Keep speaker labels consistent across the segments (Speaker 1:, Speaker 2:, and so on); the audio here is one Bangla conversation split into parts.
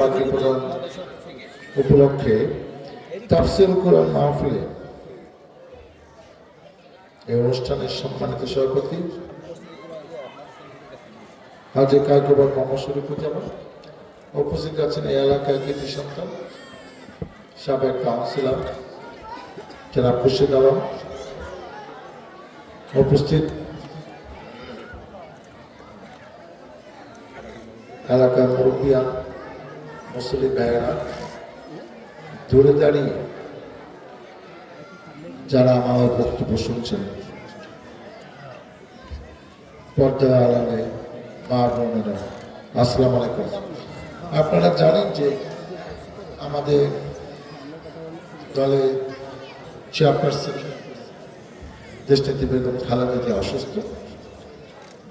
Speaker 1: পাগড়ি প্রদান উপলক্ষে তাফসীর কোরআন মাহফিলে এই অনুষ্ঠানের সম্মানিত সভাপতি হাজী কায়কোবাদ মোহাম্মদ শরীফুজ্জামান, উপস্থিত আছেন এই এলাকার কৃতি সন্তান সাবেক কাউন্সিলর জনাব খুরশিদ আলম, উপস্থিত এলাকার মুরব্বিয়ান মুসলিম ভাইয়েরা, দূরে দাঁড়িয়ে যারা আমার বক্তব্য শুনছেন, পর্দা আড়ালে মা বোনেরা, আসসালামু আলাইকুম। আপনারা জানেন যে আমাদের দলে চেয়ারপারসন দেশনেত্রী বেগম খালেদা জিয়া অসুস্থ,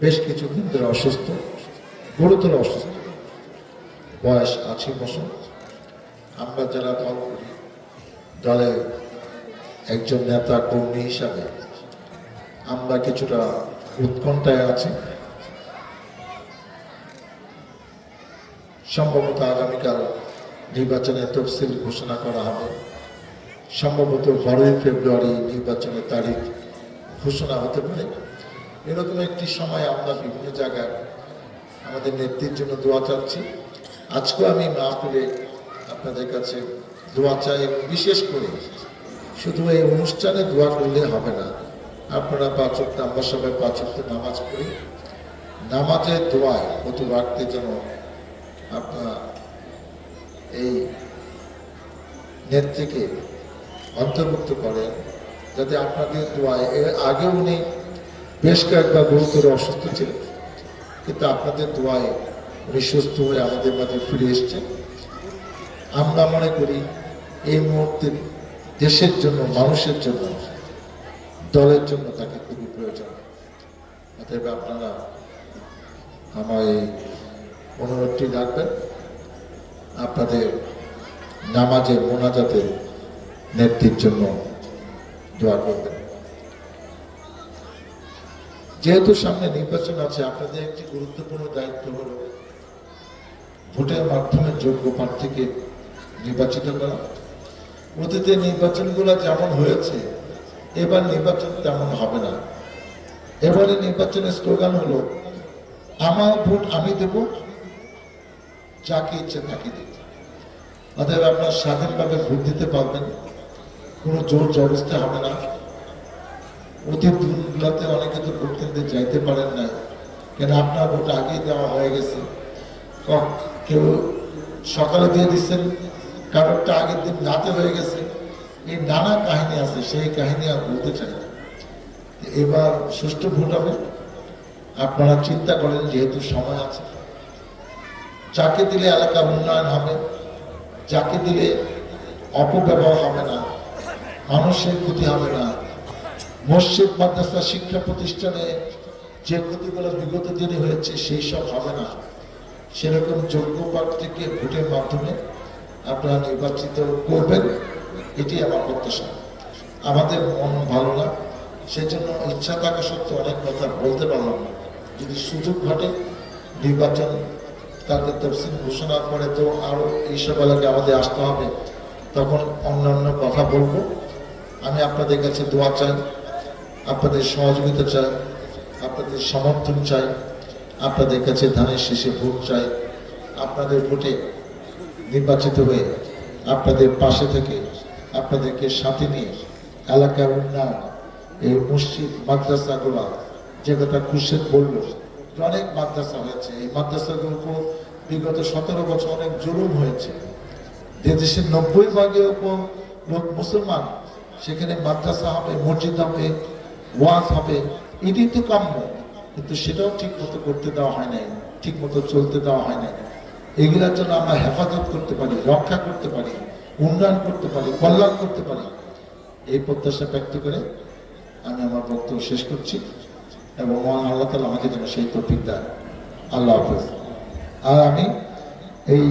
Speaker 1: বেশ কিছুদিন ধরে অসুস্থ, গুরুতর অসুস্থ, বয়স 80 বছর। আমরা যারা দল করি, দলে একজন নেতা কর্মী হিসাবে আমরা কিছুটা উৎকণ্ঠায় আছি। সম্ভবত আগামীকাল নির্বাচনের তফসিল ঘোষণা করা হবে, সম্ভবত 12 ফেব্রুয়ারি নির্বাচনের তারিখ ঘোষণা হতে পারে। এরকম একটি সময় আমরা বিভিন্ন জায়গায় আমাদের নেত্রীর জন্য দোয়া চাচ্ছি। আজকেও আমি মাহফিলে আপনাদের কাছে দোয়া চাই। বিশেষ করে শুধু এই অনুষ্ঠানে দোয়া করলে হবে না, আপনারা 5 ওয়াক্ত, আমরা সবাই 5 ওয়াক্ত নামাজ পড়ি, নামাজের দোয়ায় কত রাখতে যেন আপনারা এই নেত্রীকে অন্তর্ভুক্ত করেন, যাতে আপনাদের দোয়ায়, এর আগে উনি বেশ কয়েকবার গুরুতর অসুস্থ ছিলেন, কিন্তু আপনাদের দোয়ায় উনি সুস্থ হয়ে আমাদের মাঝে ফিরে এসছেন। আমরা মনে করি এই মুহূর্তে দেশের জন্য, মানুষের জন্য, দলের জন্য তাকে খুবই প্রয়োজন। অতএব আপনারা আমার এই অনুরোধটি রাখবেন, আপনাদের নামাজের মোনাজাতের নেত্রীর জন্য দোয়া করবেন। যেহেতু সামনে নির্বাচন আছে, আপনাদের একটি গুরুত্বপূর্ণ দায়িত্ব হল ভোটের মাধ্যমে যোগ্য প্রার্থীকে নির্বাচিত করা। অতীতে নির্বাচনগুলো যেমন হয়েছে, এবার নির্বাচন তেমন হবে না। এবারে নির্বাচনের স্লোগান হলো, আমার ভোট আমি দেব, যাকে ইচ্ছে তাকে দেব। অতএব আপনারা স্বাধীনভাবে ভোট দিতে পারবেন, কোনো জোর জবরদস্তি হবে না। অতীত দিনগুলোতে অনেকে তো ভোট কেন্দ্রে যাইতে পারেন না, কেন আপনার ভোট আগেই দেওয়া হয়ে গেছে। কেউ সকালে দিয়ে দিচ্ছেন, কারোরটা আগের দিন রাতে হয়ে গেছে। এই নানা কাহিনী আছে, সেই কাহিনী আর বলতে চাই না। এবার সুষ্ঠু ভোট হবে। আপনারা চিন্তা করেন, যেহেতু সময় আছে, যাকে দিলে এলাকার উন্নয়ন হবে, যাকে দিলে অপব্যবহার হবে না, মানুষের ক্ষতি হবে না, মসজিদ মাদ্রাসা শিক্ষা প্রতিষ্ঠানে যে ক্ষতিগুলো বিগত দিনে হয়েছে সেই সব হবে না, সেরকম যোগ্য প্রার্থীকে ভোটের মাধ্যমে আপনারা নির্বাচিত করবেন, এটি আমার প্রত্যাশা। আমাদের মন ভালো না, সেজন্য ইচ্ছা থাকা সত্ত্বেও অনেক কথা বলতে পারলাম না। যদি সুযোগ ঘটে, নির্বাচন তাদের তফসিল ঘোষণার পরে তো আরও এইসব এলাকায় আমাদের আসতে হবে, তখন অন্যান্য কথা বলবো। আমি আপনাদের কাছে দোয়া চাই, আপনাদের সহযোগিতা চাই, আপনাদের সমর্থন চাই, আপনাদের কাছে ধানের শেষে ভোট চাই। আপনাদের ভোটে নির্বাচিত হয়ে আপনাদের পাশে থেকে আপনাদেরকে সাথে নিয়ে এলাকার উন্নয়ন, এই মসজিদ মাদ্রাসাগুলো, যে কথা খুরশেদ বলল, অনেক মাদ্রাসা হয়েছে, এই মাদ্রাসাগুলোর উপর বিগত 17 বছর অনেক জুলুম হয়েছে। দেশের 90% উপর লোক মুসলমান, সেখানে মাদ্রাসা হবে, মসজিদ হবে, ওয়াজ হবে, এটি তো কাম্য, কিন্তু সেটাও ঠিক মতো করতে দেওয়া হয় নাই, ঠিক মতো চলতে দেওয়া হয় নাই। এগুলোর জন্য আমরা হেফাজত করতে পারি, রক্ষা করতে পারি, উন্নয়ন করতে পারি, কল্যাণ করতে পারি, এই প্রত্যাশা ব্যক্ত করে আমি আমার বক্তব্য শেষ করছি, এবং মহান আল্লাহ তাআলা আমাকে যেন সেই তৌফিক দেন। আল্লাহ হাফেজ। আর আমি এই